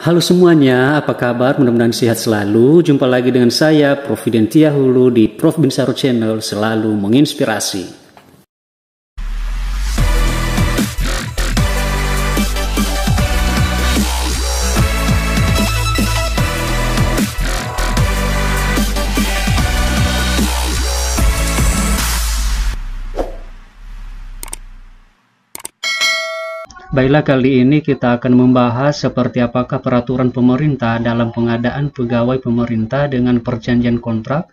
Halo semuanya, apa kabar? Mudah-mudahan sehat selalu. Jumpa lagi dengan saya, Prof. Fidentia Hulu di Prof. Binsaro Channel, selalu menginspirasi. Baiklah, kali ini kita akan membahas seperti apakah peraturan pemerintah dalam pengadaan pegawai pemerintah dengan perjanjian kontrak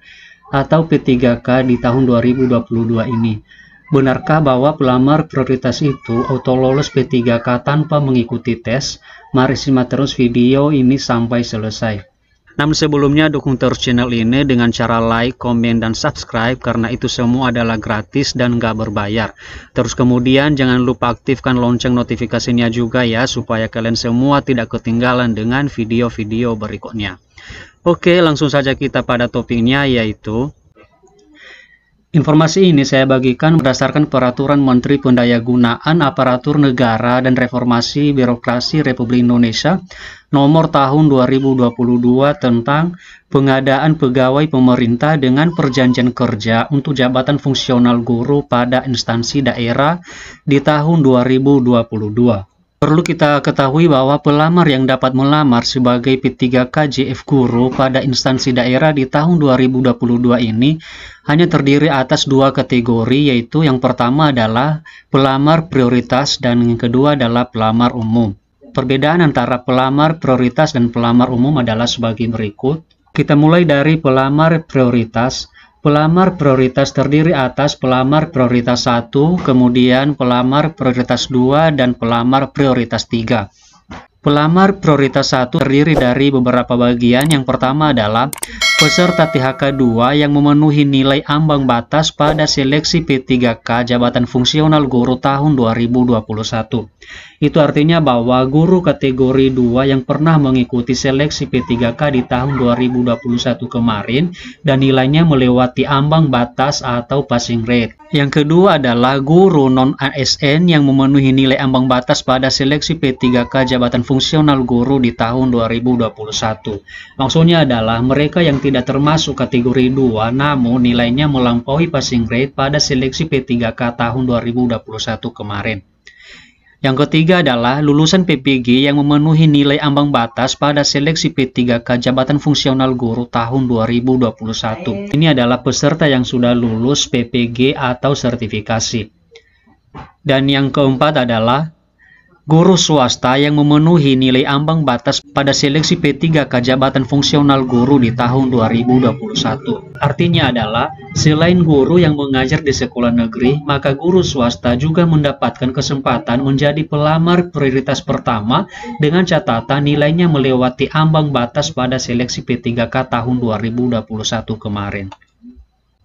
atau P3K di tahun 2022 ini. Benarkah bahwa pelamar prioritas itu auto lolos P3K tanpa mengikuti tes? Mari simak terus video ini sampai selesai. Namun sebelumnya dukung terus channel ini dengan cara like, komen, dan subscribe karena itu semua adalah gratis dan gak berbayar. Terus kemudian jangan lupa aktifkan lonceng notifikasinya juga ya, supaya kalian semua tidak ketinggalan dengan video-video berikutnya. Oke, langsung saja kita pada topiknya, yaitu informasi ini saya bagikan berdasarkan Peraturan Menteri Pendayagunaan Aparatur Negara dan Reformasi Birokrasi Republik Indonesia Nomor Tahun 2022 tentang pengadaan pegawai pemerintah dengan perjanjian kerja untuk jabatan fungsional guru pada instansi daerah di tahun 2022. Perlu kita ketahui bahwa pelamar yang dapat melamar sebagai P3K JF Guru pada instansi daerah di tahun 2022 ini hanya terdiri atas dua kategori, yaitu yang pertama adalah pelamar prioritas dan yang kedua adalah pelamar umum. Perbedaan antara pelamar prioritas dan pelamar umum adalah sebagai berikut. Kita mulai dari pelamar prioritas. Pelamar prioritas terdiri atas pelamar prioritas 1, kemudian pelamar prioritas 2, dan pelamar prioritas 3. Pelamar prioritas 1 terdiri dari beberapa bagian. Yang pertama adalah peserta THK 2 yang memenuhi nilai ambang batas pada seleksi P3K jabatan fungsional guru tahun 2021. Itu artinya bahwa guru kategori 2 yang pernah mengikuti seleksi P3K di tahun 2021 kemarin dan nilainya melewati ambang batas atau passing rate. Yang kedua adalah guru non-ASN yang memenuhi nilai ambang batas pada seleksi P3K jabatan fungsional guru di tahun 2021. Maksudnya adalah mereka yang tidak termasuk kategori 2 namun nilainya melampaui passing rate pada seleksi P3K tahun 2021 kemarin. Yang ketiga adalah lulusan PPG yang memenuhi nilai ambang batas pada seleksi P3K jabatan fungsional guru tahun 2021. Ini adalah peserta yang sudah lulus PPG atau sertifikasi. Dan yang keempat adalah guru swasta yang memenuhi nilai ambang batas pada seleksi P3K jabatan fungsional guru di tahun 2021. Artinya adalah selain guru yang mengajar di sekolah negeri, maka guru swasta juga mendapatkan kesempatan menjadi pelamar prioritas pertama dengan catatan nilainya melewati ambang batas pada seleksi P3K tahun 2021 kemarin.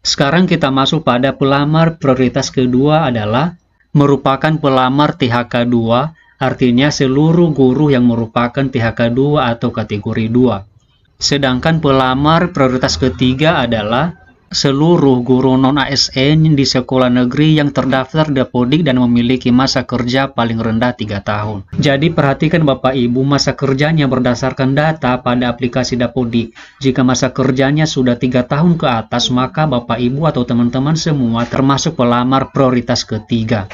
Sekarang kita masuk pada pelamar prioritas kedua adalah merupakan pelamar THK 2. Artinya seluruh guru yang merupakan THK 2 atau kategori 2. Sedangkan pelamar prioritas ketiga adalah seluruh guru non-ASN di sekolah negeri yang terdaftar Dapodik dan memiliki masa kerja paling rendah 3 tahun. Jadi perhatikan Bapak Ibu, masa kerjanya berdasarkan data pada aplikasi Dapodik. Jika masa kerjanya sudah 3 tahun ke atas, maka Bapak Ibu atau teman-teman semua termasuk pelamar prioritas ketiga.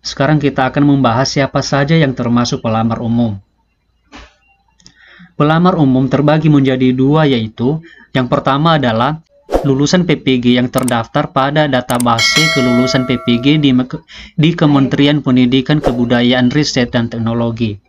Sekarang kita akan membahas siapa saja yang termasuk pelamar umum. Pelamar umum terbagi menjadi dua, yaitu yang pertama adalah lulusan PPG yang terdaftar pada database kelulusan PPG di Kementerian Pendidikan Kebudayaan Riset dan Teknologi.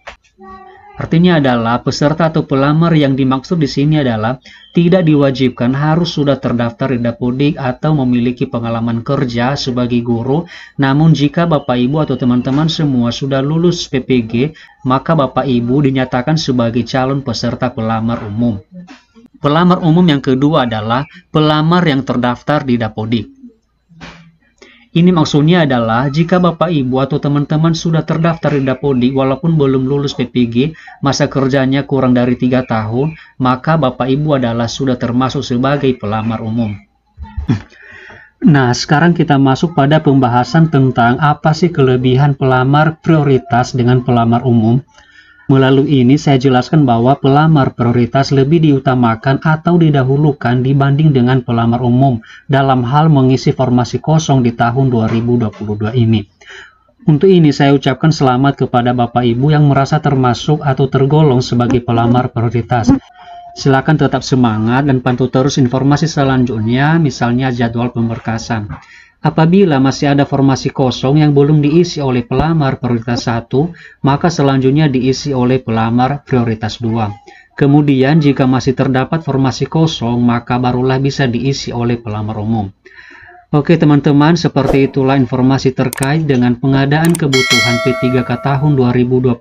Artinya adalah peserta atau pelamar yang dimaksud di sini adalah tidak diwajibkan harus sudah terdaftar di Dapodik atau memiliki pengalaman kerja sebagai guru. Namun jika Bapak Ibu atau teman-teman semua sudah lulus PPG, maka Bapak Ibu dinyatakan sebagai calon peserta pelamar umum. Pelamar umum yang kedua adalah pelamar yang terdaftar di Dapodik. Ini maksudnya adalah jika Bapak Ibu atau teman-teman sudah terdaftar di Dapodik walaupun belum lulus PPG, masa kerjanya kurang dari 3 tahun, maka Bapak Ibu adalah sudah termasuk sebagai pelamar umum. Nah, sekarang kita masuk pada pembahasan tentang apa sih kelebihan pelamar prioritas dengan pelamar umum. Melalui ini saya jelaskan bahwa pelamar prioritas lebih diutamakan atau didahulukan dibanding dengan pelamar umum dalam hal mengisi formasi kosong di tahun 2022 ini. Untuk ini saya ucapkan selamat kepada Bapak Ibu yang merasa termasuk atau tergolong sebagai pelamar prioritas. Silakan tetap semangat dan pantau terus informasi selanjutnya, misalnya jadwal pemberkasan. Apabila masih ada formasi kosong yang belum diisi oleh pelamar prioritas 1, maka selanjutnya diisi oleh pelamar prioritas 2. Kemudian jika masih terdapat formasi kosong, maka barulah bisa diisi oleh pelamar umum. Oke teman-teman, seperti itulah informasi terkait dengan pengadaan kebutuhan P3K tahun 2022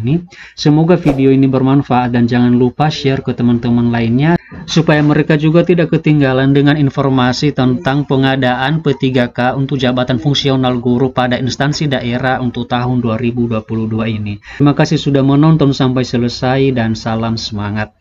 ini. Semoga video ini bermanfaat dan jangan lupa share ke teman-teman lainnya supaya mereka juga tidak ketinggalan dengan informasi tentang pengadaan P3K untuk jabatan fungsional guru pada instansi daerah untuk tahun 2022 ini. Terima kasih sudah menonton sampai selesai dan salam semangat.